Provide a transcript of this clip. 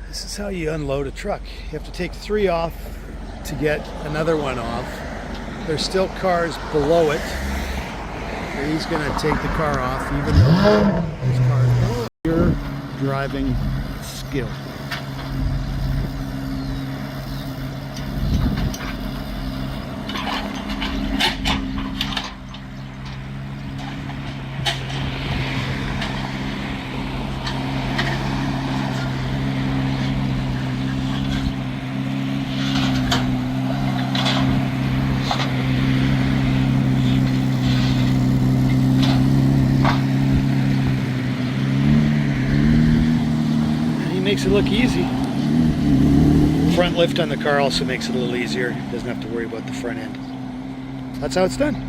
This is how you unload a truck. You have to take 3 off to get another one off. There's still cars below it. And he's going to take the car off even though his car is below it. Pure driving skill. Makes it look easy. Front lift on the car also makes it a little easier. Doesn't have to worry about the front end. That's how it's done.